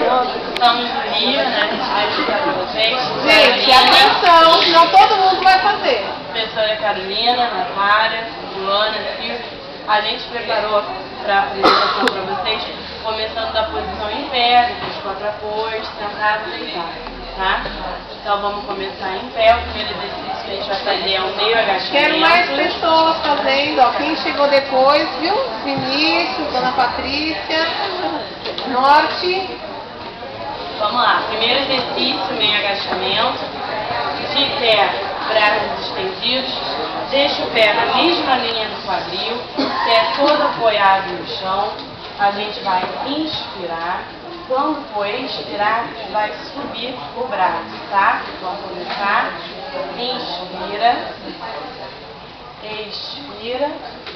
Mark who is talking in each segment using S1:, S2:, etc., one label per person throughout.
S1: Estamos no Rio, né? A gente vai explicar para vocês.
S2: Gente, atenção, senão todo mundo vai fazer.
S1: Professora Carolina, Natália, Joana, Silvia. A gente preparou para a apresentação para vocês, começando da posição em pé, depois contrapôs, sentado, deitado. Tá? Então vamos começar em pé. O primeiro exercício que a gente vai fazer é um meio agachamento.
S2: Quero mais pessoas fazendo, ó. Quem chegou depois, viu? Vinícius, Dona Patrícia, Norte.
S1: Vamos lá. Primeiro exercício, meio agachamento. De pé, braços estendidos. Deixa o pé na mesma linha do quadril. Pé todo apoiado no chão. A gente vai inspirar. Quando for expirar, vai subir o braço, tá? Vamos começar. Inspira. Expira.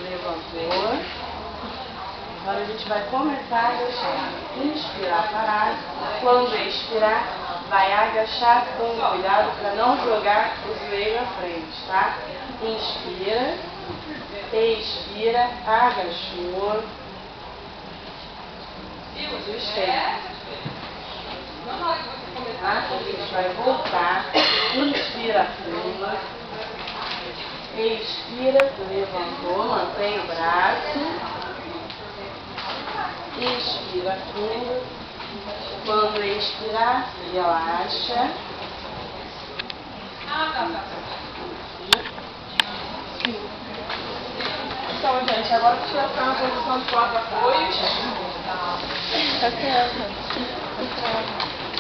S1: Levantou. Agora a gente vai começar a agachar. Inspirar, parar. Quando expirar, vai agachar com cuidado para não jogar o joelho à frente, tá? Inspira. Expira. Agachou. Tá? A gente vai voltar. Inspira fundo. Expira, levantou, mantém o braço. Inspira fundo. Quando expirar, relaxa. Então, gente, agora você vai ficar na posição de quatro apoios.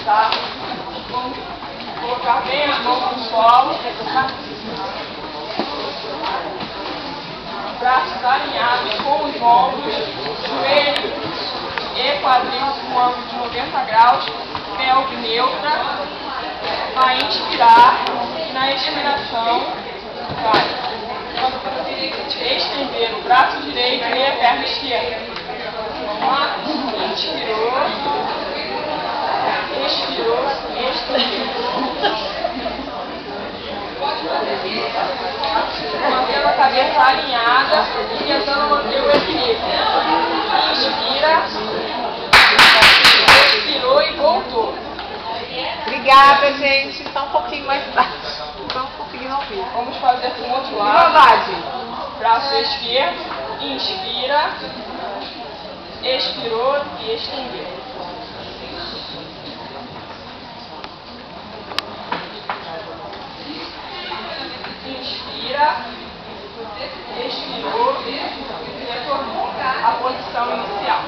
S1: Tá? Vamos colocar bem as mãos no solo. Braços alinhados com os ombros, joelho e quadril com ângulo de 90 graus, pelve neutra. Vai inspirar e na expiração vai estender o braço direito e a perna esquerda. Vamos lá? Inspirou, expirou, estendeu. Mantendo a cabeça alinhada e tentando manter o equilíbrio. Inspira, expirou e voltou.
S2: Obrigada, gente. Está um pouquinho mais baixo. Não estamos conseguindo ouvir.
S1: Vamos fazer com o outro lado.
S2: Verdade.
S1: Braço esquerdo, inspira, expirou e estendeu. Inspira, expirou e retornou à posição inicial.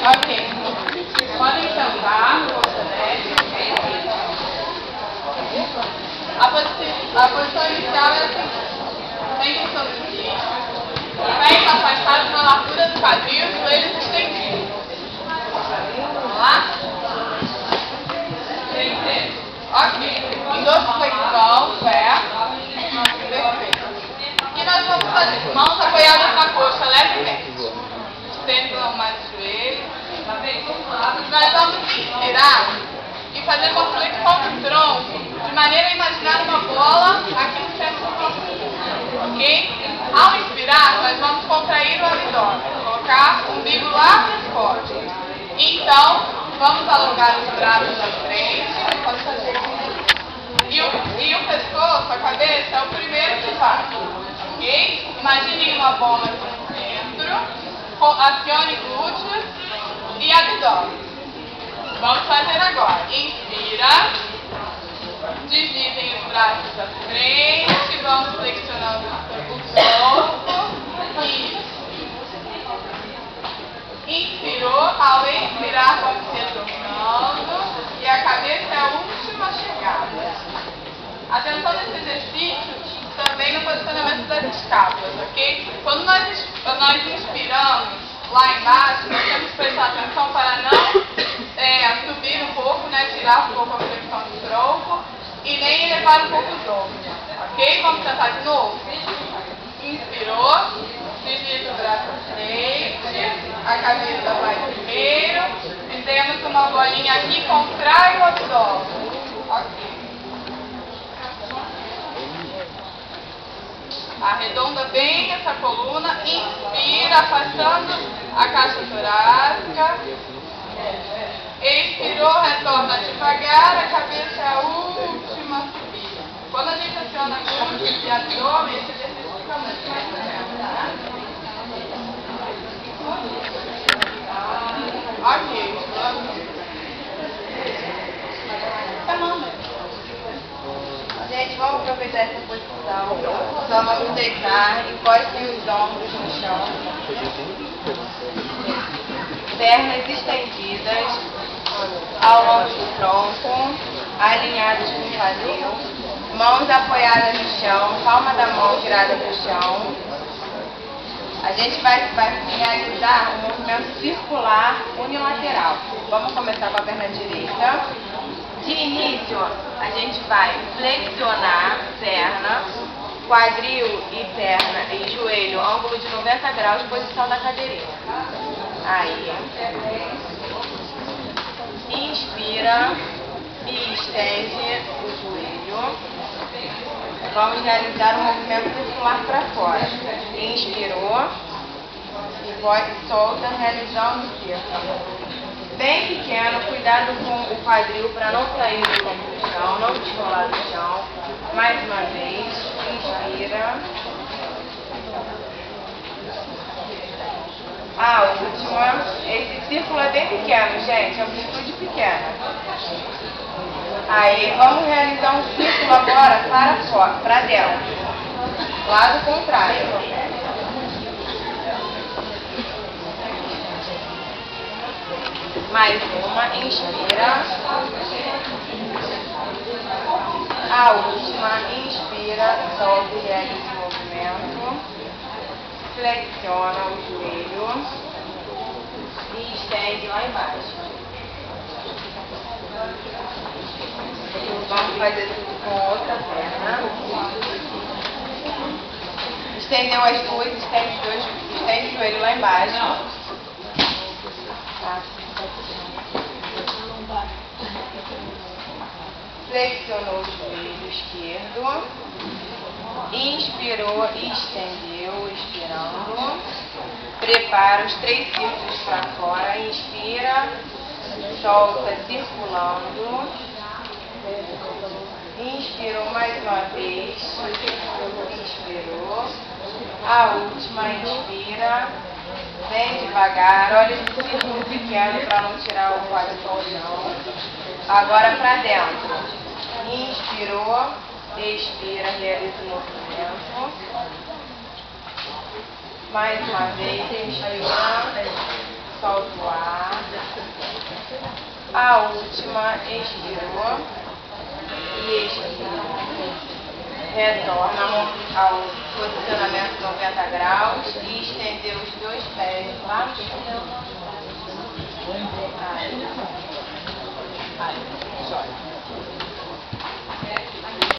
S1: Ok. Podem sentar. A posição inicial é assim. Sente sobre o queixo. Pés afastados na largura do quadril, joelhos estendidos. Vamos lá? Ok. Dorsiflexão, pé. Perfeito. O que nós vamos fazer? Mãos apoiadas na coxa levemente. Estendam mais o joelho. Nós vamos inspirar e fazer uma flexão do tronco de maneira a imaginar uma bola aqui no centro do nosso, ok? Ao inspirar, nós vamos contrair o abdômen, colocar o umbigo lá para as costas. Então, vamos alongar os braços à frente, pode fazer. E o pescoço, a cabeça, é o primeiro que vai, ok? Imaginem uma bola aqui no centro, acione glúteos e abdômen. Vamos fazer agora. Inspira. Dividem os braços à frente, vão flexionando o tronco. Isso. Inspirou, ao expirar vamos retornando e a cabeça é a última chegada. Atenção nesse exercício também no posicionamento das escápulas, ok? Quando nós inspiramos lá embaixo, nós temos que prestar atenção para não subir um pouco, né, tirar um pouco a flexão do tronco e nem elevar um pouco os ombros, ok? Vamos tentar de novo. Inspirou, divide o braço à frente, a cabeça vai primeiro, fizemos uma bolinha aqui, contrai o abdômen, ok? Arredonda bem essa coluna, inspira, afastando a caixa torácica. Expirou, retorna devagar, a cabeça é a última subida. Quando a gente aciona glúteos e abdômen, esse exercício fica muito mais leve, tá? Ok,
S2: gente, vamos aproveitar essa posição. Só vamos deitar, encostem os ombros no chão. Pernas estendidas ao longo do tronco, alinhados com o quadril. Mãos apoiadas no chão, palma da mão virada para o chão. A gente vai realizar um movimento circular unilateral. Vamos começar com a perna direita. De início, a gente vai flexionar perna, quadril e perna e joelho, ângulo de 90 graus, posição da cadeirinha. Aí, inspira e estende o joelho. Vamos realizar um movimento circular para fora. Inspirou e solta, realizando o círculo. Bem pequeno, cuidado com o quadril para não sair do chão, não descolar do chão. Mais uma vez, inspira. A última. Esse círculo é bem pequeno, gente, amplitude pequena. Aí, vamos realizar um círculo agora para fora, para dentro. Lado contrário. Mais uma, inspira. A última, inspira, solta e realiza esse movimento. Flexiona o joelho e estende lá embaixo. Vamos fazer tudo com outra perna. Estendeu as duas, estende o joelho lá embaixo. Flexionou o joelho esquerdo. Inspirou e estendeu, expirando. Prepara os 3 círculos para fora. Inspira, solta, circulando. Inspirou mais uma vez. Inspirou. A última, inspira. Bem devagar. Olha esse círculo pequeno para não tirar o quadril do chão. Agora para dentro. Inspirou, expira, realiza o movimento. Mais uma vez, inspira, solta o ar. A última, expirou e expira. Retorna ao posicionamento 90 graus e estendeu os 2 pés lá no chão.